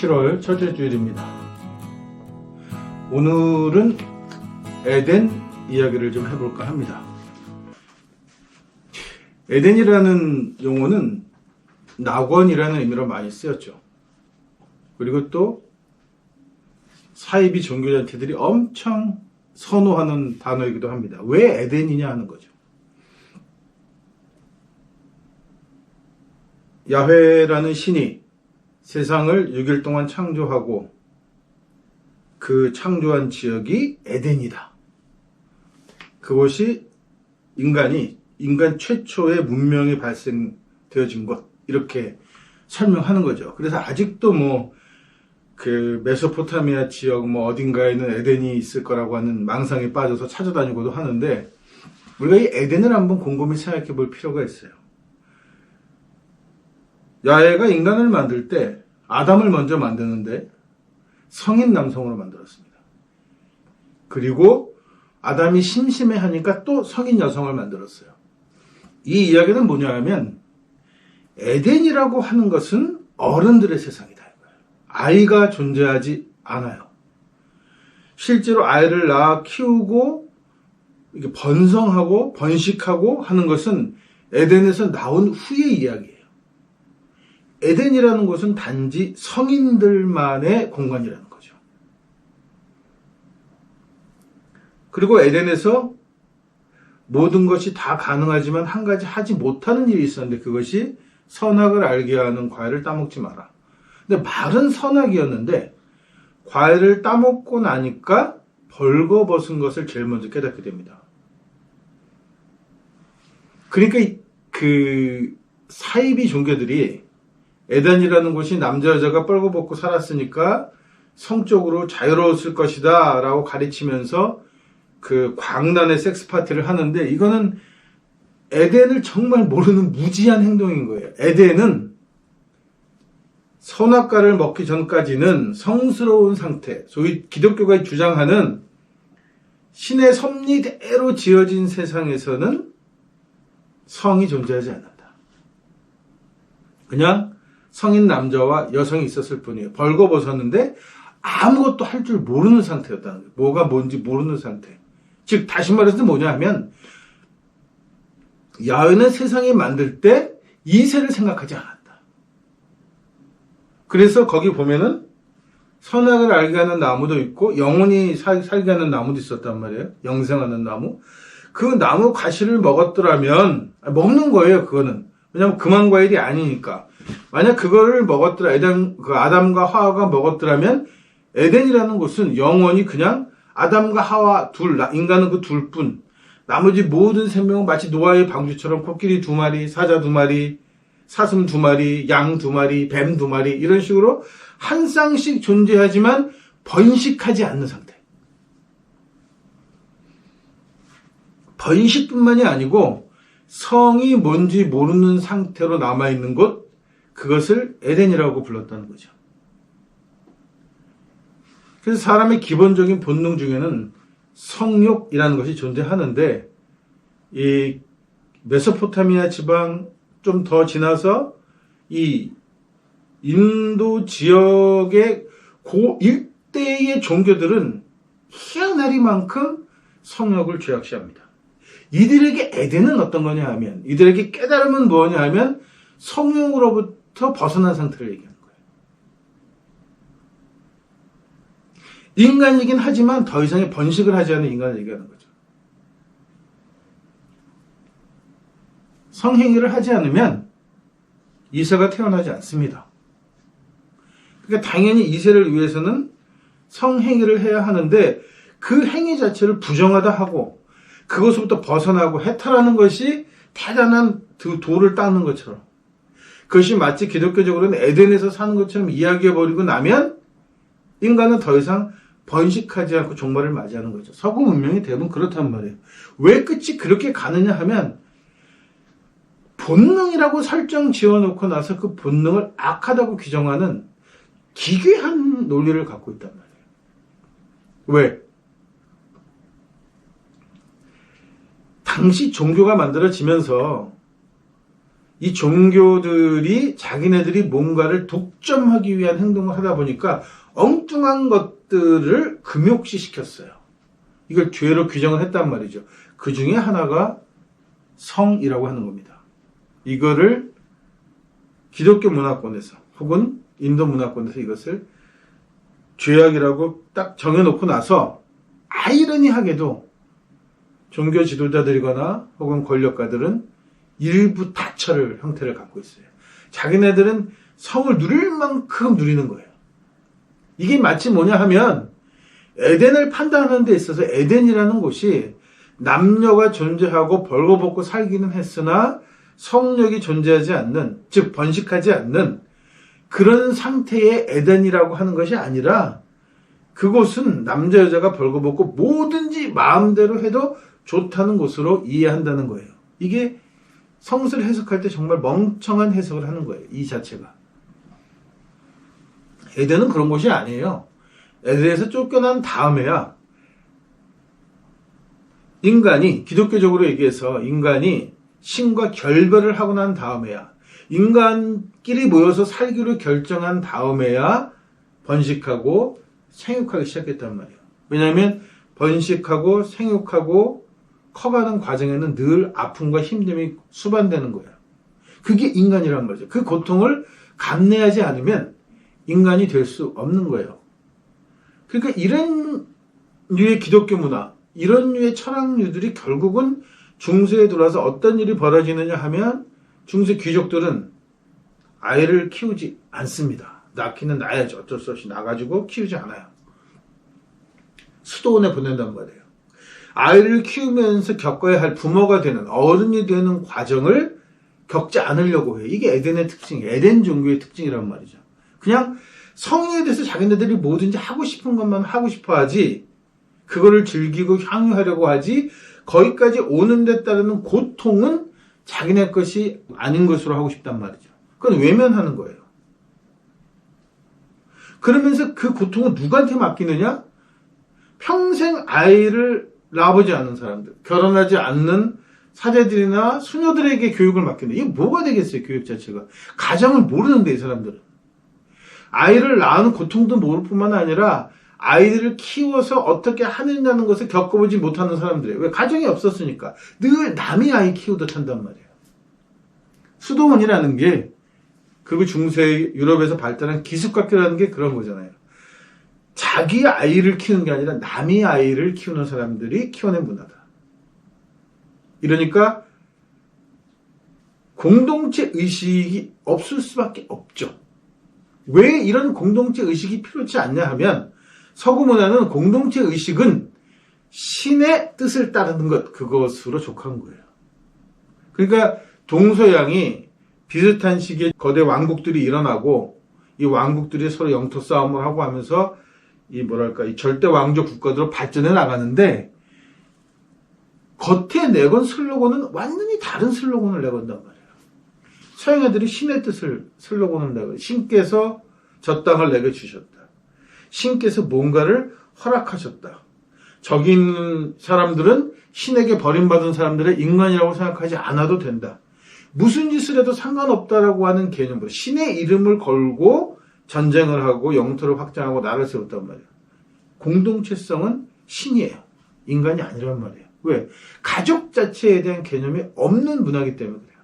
7월 첫째 주일입니다. 오늘은 에덴 이야기를 좀 해볼까 합니다. 에덴이라는 용어는 낙원이라는 의미로 많이 쓰였죠. 그리고 또 사이비 종교단체들이 엄청 선호하는 단어이기도 합니다. 왜 에덴이냐 하는 거죠. 야훼라는 신이 세상을 6일 동안 창조하고 그 창조한 지역이 에덴이다. 그것이 인간 최초의 문명이 발생되어진 것, 이렇게 설명하는 거죠. 그래서 아직도 그 메소포타미아 지역 어딘가에는 에덴이 있을 거라고 하는 망상에 빠져서 찾아다니고도 하는데, 우리가 이 에덴을 한번 곰곰이 생각해 볼 필요가 있어요. 야훼가 인간을 만들 때 아담을 먼저 만드는데 성인 남성으로 만들었습니다. 그리고 아담이 심심해하니까 또 성인 여성을 만들었어요. 이 이야기는 뭐냐 하면, 에덴이라고 하는 것은 어른들의 세상이다. 아이가 존재하지 않아요. 실제로 아이를 낳아 키우고 이게 번성하고 번식하고 하는 것은 에덴에서 나온 후의 이야기예요. 에덴이라는 곳은 단지 성인들만의 공간이라는 거죠. 그리고 에덴에서 모든 것이 다 가능하지만 한 가지 하지 못하는 일이 있었는데, 그것이 선악을 알게 하는 과일을 따먹지 마라. 근데 말은 선악이었는데 과일을 따먹고 나니까 벌거벗은 것을 제일 먼저 깨닫게 됩니다. 그러니까 그 사이비 종교들이 에덴이라는 곳이 남자 여자가 벌거벗고 살았으니까 성적으로 자유로웠을 것이다 라고 가르치면서 그 광란의 섹스 파티를 하는데, 이거는 에덴을 정말 모르는 무지한 행동인 거예요. 에덴은 선악과를 먹기 전까지는 성스러운 상태, 소위 기독교가 주장하는 신의 섭리대로 지어진 세상에서는 성이 존재하지 않는다. 그냥 성인 남자와 여성이 있었을 뿐이에요. 벌거벗었는데 아무것도 할 줄 모르는 상태였다는 거예요. 뭐가 뭔지 모르는 상태. 즉 다시 말해서 뭐냐 하면, 야훼는 세상에 만들 때 이세를 생각하지 않았다. 그래서 거기 보면은 선악을 알게 하는 나무도 있고 영원히 살게 하는 나무도 있었단 말이에요. 영생하는 나무. 그 나무 가시를 먹었더라면, 먹는 거예요, 그거는. 왜냐면 그만 과일이 아니니까. 만약 그거를 먹었더라, 아담과 하와가 먹었더라면 에덴이라는 곳은 영원히 그냥 아담과 하와 인간은 그 둘뿐. 나머지 모든 생명은 마치 노아의 방주처럼 코끼리 2마리, 사자 2마리, 사슴 2마리, 양 2마리, 뱀 2마리, 이런 식으로 한 쌍씩 존재하지만 번식하지 않는 상태. 번식뿐만이 아니고 성이 뭔지 모르는 상태로 남아있는 곳, 그것을 에덴이라고 불렀다는 거죠. 그래서 사람의 기본적인 본능 중에는 성욕이라는 것이 존재하는데, 이 메소포타미아 지방 좀 더 지나서 이 인도 지역의 일대의 종교들은 희한하리만큼 성욕을 죄악시합니다. 이들에게 에덴은 어떤 거냐 하면, 이들에게 깨달음은 뭐냐 하면 성욕으로부터 벗어난 상태를 얘기하는 거예요. 인간이긴 하지만 더 이상의 번식을 하지 않는 인간을 얘기하는 거죠. 성행위를 하지 않으면 이세가 태어나지 않습니다. 그러니까 당연히 이세를 위해서는 성행위를 해야 하는데, 그 행위 자체를 부정하다 하고 그것으로부터 벗어나고 해탈하는 것이 대단한 도를 닦는 것처럼, 그것이 마치 기독교적으로는 에덴에서 사는 것처럼 이야기해버리고 나면 인간은 더 이상 번식하지 않고 종말을 맞이하는 거죠. 서구 문명이 대부분 그렇단 말이에요. 왜 끝이 그렇게 가느냐 하면, 본능이라고 설정 지어놓고 나서 그 본능을 악하다고 규정하는 기괴한 논리를 갖고 있단 말이에요. 왜? 당시 종교가 만들어지면서 이 종교들이 자기네들이 뭔가를 독점하기 위한 행동을 하다 보니까 엉뚱한 것들을 금욕시 시켰어요. 이걸 죄로 규정을 했단 말이죠. 그 중에 하나가 성이라고 하는 겁니다. 이거를 기독교 문화권에서 혹은 인도 문화권에서 이것을 죄악이라고 딱 정해놓고 나서 아이러니하게도 종교 지도자들이거나 혹은 권력가들은 일부 다처를 형태를 갖고 있어요. 자기네들은 성을 누릴 만큼 누리는 거예요. 이게 마치 뭐냐 하면 에덴을 판단하는 데 있어서 에덴이라는 곳이 남녀가 존재하고 벌거벗고 살기는 했으나 성욕이 존재하지 않는, 즉 번식하지 않는 그런 상태의 에덴이라고 하는 것이 아니라 그곳은 남자 여자가 벌거벗고 뭐든지 마음대로 해도 좋다는 곳으로 이해한다는 거예요. 이게 성서를 해석할 때 정말 멍청한 해석을 하는 거예요. 이 자체가. 에덴은 그런 곳이 아니에요. 에덴에서 쫓겨난 다음에야 인간이, 기독교적으로 얘기해서 인간이 신과 결별을 하고 난 다음에야, 인간끼리 모여서 살기로 결정한 다음에야 번식하고 생육하기 시작했단 말이에요. 왜냐하면 번식하고 생육하고 커가는 과정에는 늘 아픔과 힘듦이 수반되는 거예요. 그게 인간이란 말이죠. 그 고통을 감내하지 않으면 인간이 될 수 없는 거예요. 그러니까 이런 류의 기독교 문화, 이런 류의 철학류들이 결국은 중세에 들어와서 어떤 일이 벌어지느냐 하면 중세 귀족들은 아이를 키우지 않습니다. 낳기는 낳아야죠. 어쩔 수 없이 낳아가지고 키우지 않아요. 수도원에 보낸단 말이에요. 아이를 키우면서 겪어야 할 부모가 되는, 어른이 되는 과정을 겪지 않으려고 해요. 이게 에덴의 특징이에요. 에덴 종교의 특징이란 말이죠. 그냥 성에 대해서 자기네들이 뭐든지 하고 싶은 것만 하고 싶어 하지, 그거를 즐기고 향유하려고 하지, 거기까지 오는 데 따르는 고통은 자기네 것이 아닌 것으로 하고 싶단 말이죠. 그건 외면하는 거예요. 그러면서 그 고통은 누구한테 맡기느냐? 평생 아이를 낳아보지 않은 사람들, 결혼하지 않는 사제들이나 수녀들에게 교육을 맡기는, 이게 뭐가 되겠어요, 교육 자체가. 가정을 모르는데, 이 사람들은. 아이를 낳는 고통도 모를 뿐만 아니라 아이들을 키워서 어떻게 하느냐는 것을 겪어보지 못하는 사람들이에요. 왜? 가정이 없었으니까. 늘 남이 아이 키우듯 한단 말이에요. 수도원이라는 게, 그리고 중세 유럽에서 발달한 기숙학교라는 게 그런 거잖아요. 자기 아이를 키우는 게 아니라 남의 아이를 키우는 사람들이 키워낸 문화다. 이러니까 공동체 의식이 없을 수밖에 없죠. 왜 이런 공동체 의식이 필요치 않냐 하면, 서구 문화는 공동체 의식은 신의 뜻을 따르는 것, 그것으로 족한 거예요. 그러니까 동서양이 비슷한 시기에 거대 왕국들이 일어나고, 이 왕국들이 서로 영토 싸움을 하고 하면서 이 절대 왕조 국가들로 발전해 나가는데, 겉에 내건 슬로건은 완전히 다른 슬로건을 내건단 말이에요. 서양 애들이 신의 뜻을 슬로건을 내고, 신께서 저 땅을 내게 주셨다. 신께서 뭔가를 허락하셨다. 저기 있는 사람들은 신에게 버림받은 사람들의 인간이라고 생각하지 않아도 된다. 무슨 짓을 해도 상관없다라고 하는 개념으로 신의 이름을 걸고 전쟁을 하고 영토를 확장하고 나라를 세웠단 말이에요. 공동체성은 신이에요. 인간이 아니란 말이에요. 왜? 가족 자체에 대한 개념이 없는 문화이기 때문에 그래요.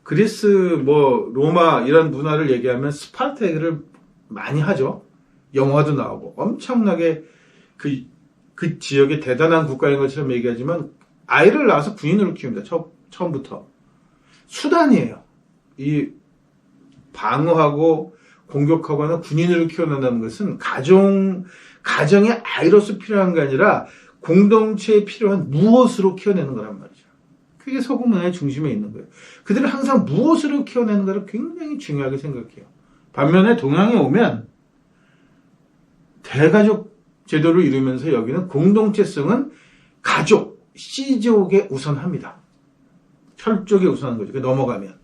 그리스, 로마 이런 문화를 얘기하면 스파르타 얘기를 많이 하죠. 영화도 나오고 엄청나게 그 지역의 대단한 국가인 것처럼 얘기하지만 아이를 낳아서 군인으로 키웁니다. 처음부터. 수단이에요. 이 방어하고 공격하거나 군인으로 키워낸다는 것은 가정의 아이로서 필요한 게 아니라 공동체에 필요한 무엇으로 키워내는 거란 말이죠. 그게 서구 문화의 중심에 있는 거예요. 그들은 항상 무엇으로 키워내는 가를 굉장히 중요하게 생각해요. 반면에 동양에 오면 대가족 제도를 이루면서 여기는 공동체성은 가족, 씨족에 우선합니다. 혈족에 우선하는 거죠. 넘어가면.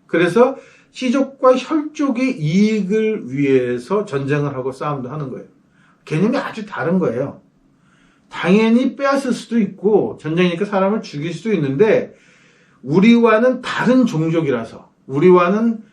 그래서 씨족과 혈족의 이익을 위해서 전쟁을 하고 싸움도 하는 거예요. 개념이 아주 다른 거예요. 당연히 빼앗을 수도 있고 전쟁이니까 사람을 죽일 수도 있는데 우리와는 다른 종족이라서 우리와는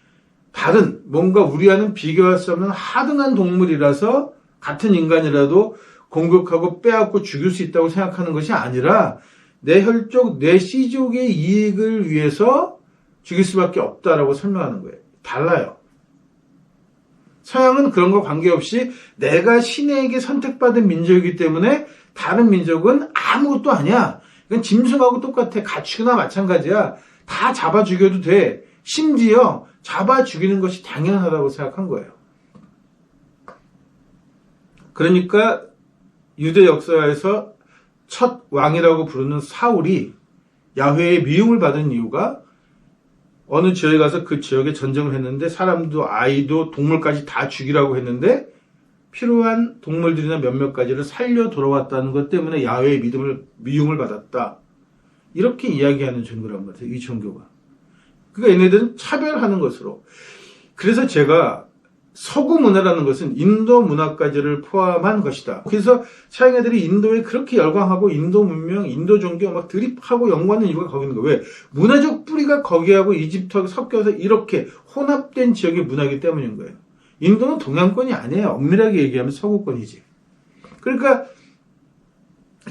다른 뭔가 우리와는 비교할 수 없는 하등한 동물이라서 같은 인간이라도 공격하고 빼앗고 죽일 수 있다고 생각하는 것이 아니라 내 혈족, 내 씨족의 이익을 위해서 죽일 수밖에 없다라고 설명하는 거예요. 달라요. 서양은 그런 거 관계없이 내가 신에게 선택받은 민족이기 때문에 다른 민족은 아무것도 아니야. 이건 짐승하고 똑같아. 가축이나 마찬가지야. 다 잡아 죽여도 돼. 심지어 잡아 죽이는 것이 당연하다고 생각한 거예요. 그러니까 유대 역사에서 첫 왕이라고 부르는 사울이 야훼의 미움을 받은 이유가 어느 지역에 가서 그 지역에 전쟁을 했는데 사람도 아이도 동물까지 다 죽이라고 했는데 필요한 동물들이나 몇몇 가지를 살려 돌아왔다는 것 때문에 야훼의 미움을 받았다. 이렇게 이야기하는 종교란 말이에요. 이 종교가. 그러니까 얘네들은 차별하는 것으로. 그래서 제가 서구 문화라는 것은 인도 문화까지를 포함한 것이다. 그래서 서양 애들이 인도에 그렇게 열광하고 인도 문명, 인도 종교 막 드립하고 연구하는 이유가 거기 있는 거예요. 왜? 문화적 뿌리가 거기하고 이집트하고 섞여서 이렇게 혼합된 지역의 문화이기 때문인 거예요. 인도는 동양권이 아니에요. 엄밀하게 얘기하면 서구권이지. 그러니까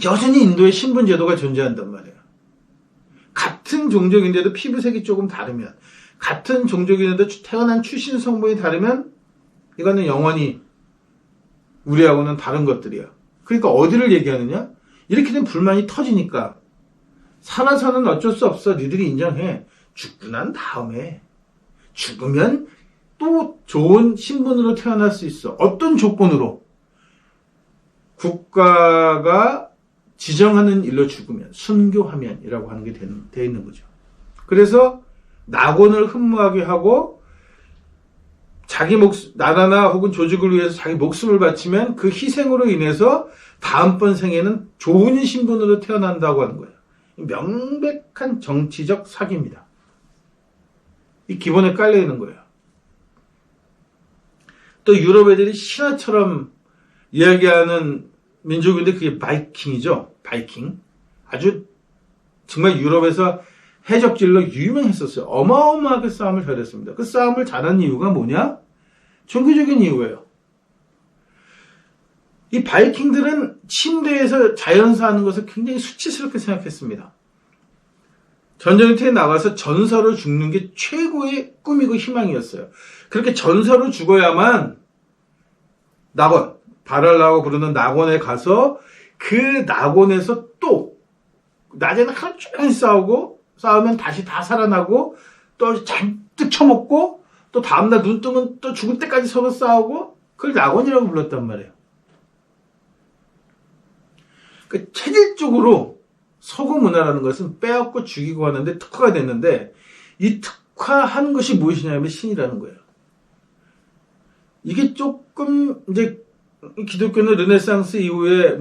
여전히 인도에 신분 제도가 존재한단 말이에요. 같은 종족인데도 피부색이 조금 다르면, 같은 종족인데도 태어난 출신 성분이 다르면 이거는 영원히 우리하고는 다른 것들이야. 그러니까 어디를 얘기하느냐? 이렇게 된 불만이 터지니까 살아서는 어쩔 수 없어. 니들이 인정해. 죽고 난 다음에 죽으면 또 좋은 신분으로 태어날 수 있어. 어떤 조건으로? 국가가 지정하는 일로 죽으면, 순교하면이라고 하는 게 되어 있는 거죠. 그래서 낙원을 흠모하게 하고 자기 나라나 혹은 조직을 위해서 자기 목숨을 바치면 그 희생으로 인해서 다음번 생에는 좋은 신분으로 태어난다고 하는 거예요. 명백한 정치적 사기입니다. 이 기본에 깔려 있는 거예요. 또 유럽 애들이 신화처럼 이야기하는 민족인데 그게 바이킹이죠. 바이킹. 아주 정말 유럽에서 해적질로 유명했었어요. 어마어마하게 싸움을 잘했습니다. 그 싸움을 잘한 이유가 뭐냐? 종교적인 이유예요. 이 바이킹들은 침대에서 자연사하는 것을 굉장히 수치스럽게 생각했습니다. 전쟁터에 나가서 전사로 죽는 게 최고의 꿈이고 희망이었어요. 그렇게 전사로 죽어야만 낙원, 바랄라고 부르는 낙원에 가서 그 낙원에서 또 낮에는 하루 종일 싸우면 다시 다 살아나고 또 잔뜩 처먹고 또 다음날 눈 뜨면 또 죽을 때까지 서로 싸우고 그걸 낙원이라고 불렀단 말이에요. 그 체질적으로 서구 문화라는 것은 빼앗고 죽이고 하는데 특화가 됐는데 이 특화한 것이 무엇이냐면 신이라는 거예요. 이게 조금 이제 기독교는 르네상스 이후에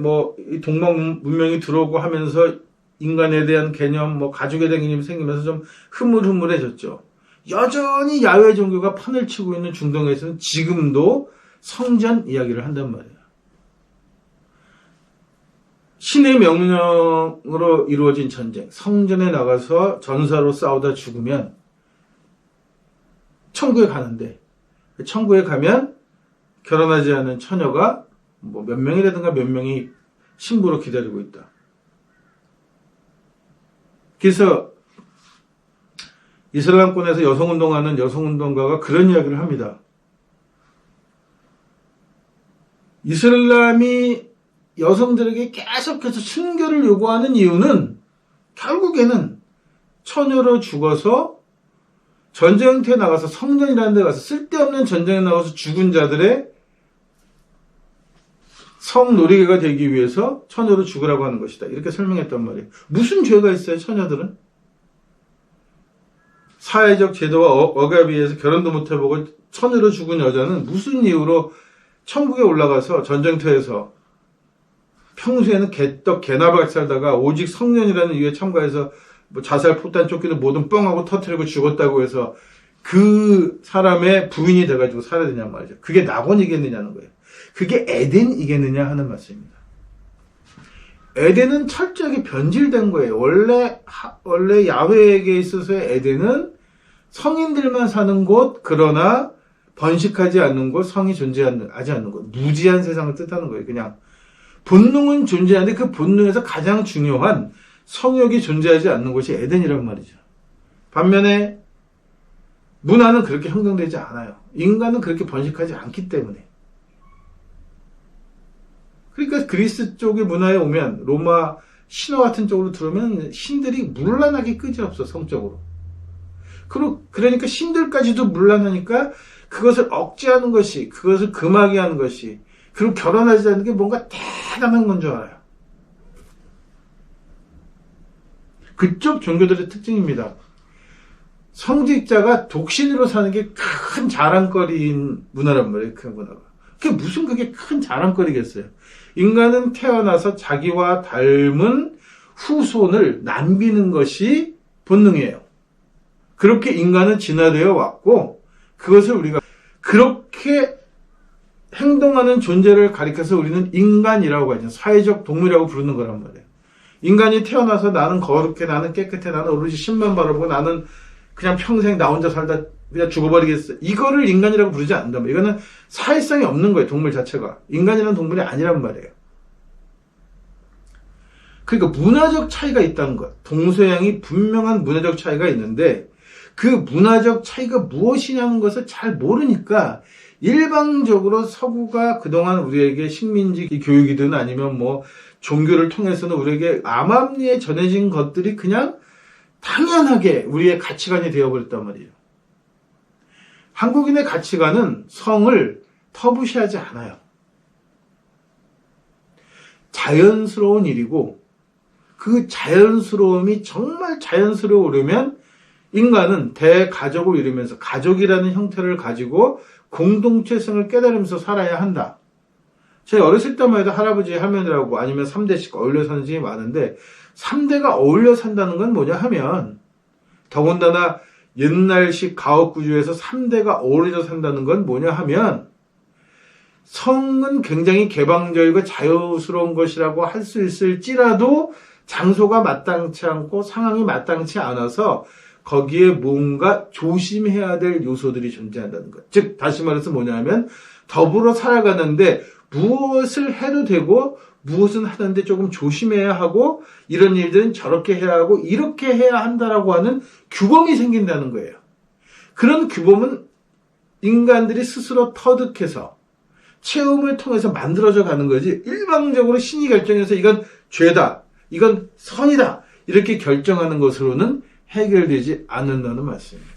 이 동방 문명이 들어오고 하면서 인간에 대한 개념, 가족에 대한 개념이 생기면서 좀 흐물흐물해졌죠. 여전히 야훼 종교가 판을 치고 있는 중동에서는 지금도 성전 이야기를 한단 말이에요. 신의 명령으로 이루어진 전쟁, 성전에 나가서 전사로 싸우다 죽으면 천국에 가는데 천국에 가면 결혼하지 않은 처녀가 몇 명이라든가 몇 명이 신부로 기다리고 있다. 그래서 이슬람권에서 여성운동하는 여성운동가가 그런 이야기를 합니다. 이슬람이 여성들에게 계속해서 순교를 요구하는 이유는 결국에는 처녀로 죽어서 전쟁터에 나가서 성전이라는 데 가서 쓸데없는 전쟁에 나가서 죽은 자들의 성놀이개가 되기 위해서 처녀로 죽으라고 하는 것이다. 이렇게 설명했단 말이에요. 무슨 죄가 있어요, 처녀들은? 사회적 제도와 억압에 의해서 결혼도 못 해보고 처녀로 죽은 여자는 무슨 이유로 천국에 올라가서 전쟁터에서 평소에는 개떡 개나발 같이 살다가 오직 성년이라는 이유에 참가해서 자살, 폭탄, 쫓기는 모든 뻥하고 터뜨리고 죽었다고 해서 그 사람의 부인이 돼가지고 살아야 되냔 말이죠. 그게 낙원이겠느냐는 거예요. 그게 에덴이겠느냐 하는 말씀입니다. 에덴은 철저하게 변질된 거예요. 원래 야훼에게 있어서의 에덴은 성인들만 사는 곳, 그러나 번식하지 않는 곳, 성이 존재하지 않는 곳, 무지한 세상을 뜻하는 거예요. 그냥 본능은 존재하는데 그 본능에서 가장 중요한 성욕이 존재하지 않는 곳이 에덴이란 말이죠. 반면에 문화는 그렇게 형성되지 않아요. 인간은 그렇게 번식하지 않기 때문에. 그러니까 그리스 쪽의 문화에 오면 로마 신화 같은 쪽으로 들어오면 신들이 문란하게 끄지없어, 성적으로. 그러니까 신들까지도 문란하니까 그것을 억제하는 것이, 그것을 금하게 하는 것이, 그리고 결혼하지 않는 게 뭔가 대단한 건 줄 알아요. 그쪽 종교들의 특징입니다. 성직자가 독신으로 사는 게 큰 자랑거리인 문화란 말이에요. 그 문화가. 그게 큰 자랑거리겠어요. 인간은 태어나서 자기와 닮은 후손을 남기는 것이 본능이에요. 그렇게 인간은 진화되어 왔고, 그것을 우리가 그렇게 행동하는 존재를 가리켜서 우리는 인간이라고 하죠. 사회적 동물이라고 부르는 거란 말이에요. 인간이 태어나서 나는 거룩해, 나는 깨끗해, 나는 오로지 신만 바라보고, 나는 그냥 평생 나 혼자 살다 그냥 죽어버리겠어. 이거를 인간이라고 부르지 않는단 말이에요. 이거는 사회성이 없는 거예요, 동물 자체가. 인간이라는 동물이 아니란 말이에요. 그러니까 문화적 차이가 있다는 것. 동서양이 분명한 문화적 차이가 있는데 그 문화적 차이가 무엇이냐는 것을 잘 모르니까 일방적으로 서구가 그동안 우리에게 식민지 교육이든 아니면 뭐 종교를 통해서는 우리에게 암암리에 전해진 것들이 그냥 당연하게 우리의 가치관이 되어버렸단 말이에요. 한국인의 가치관은 성을 터부시하지 않아요. 자연스러운 일이고 그 자연스러움이 정말 자연스러우려면 인간은 대가족을 이루면서 가족이라는 형태를 가지고 공동체성을 깨달으면서 살아야 한다. 저희 어렸을 때만 해도 할아버지, 할머니라고 아니면 3대씩 어울려 사는 집이 많은데 3대가 어울려 산다는 건 뭐냐 하면 더군다나 옛날식 가옥구조에서 3대가 어울려 산다는 건 뭐냐 하면 성은 굉장히 개방적이고 자유스러운 것이라고 할 수 있을지라도 장소가 마땅치 않고 상황이 마땅치 않아서 거기에 뭔가 조심해야 될 요소들이 존재한다는 것. 즉 다시 말해서 뭐냐면 더불어 살아가는데 무엇을 해도 되고 무엇은 하는데 조금 조심해야 하고 이런 일들은 저렇게 해야 하고 이렇게 해야 한다라고 하는 규범이 생긴다는 거예요. 그런 규범은 인간들이 스스로 터득해서 체험을 통해서 만들어져 가는 거지 일방적으로 신이 결정해서 이건 죄다, 이건 선이다 이렇게 결정하는 것으로는 해결되지 않는다는 말씀입니다.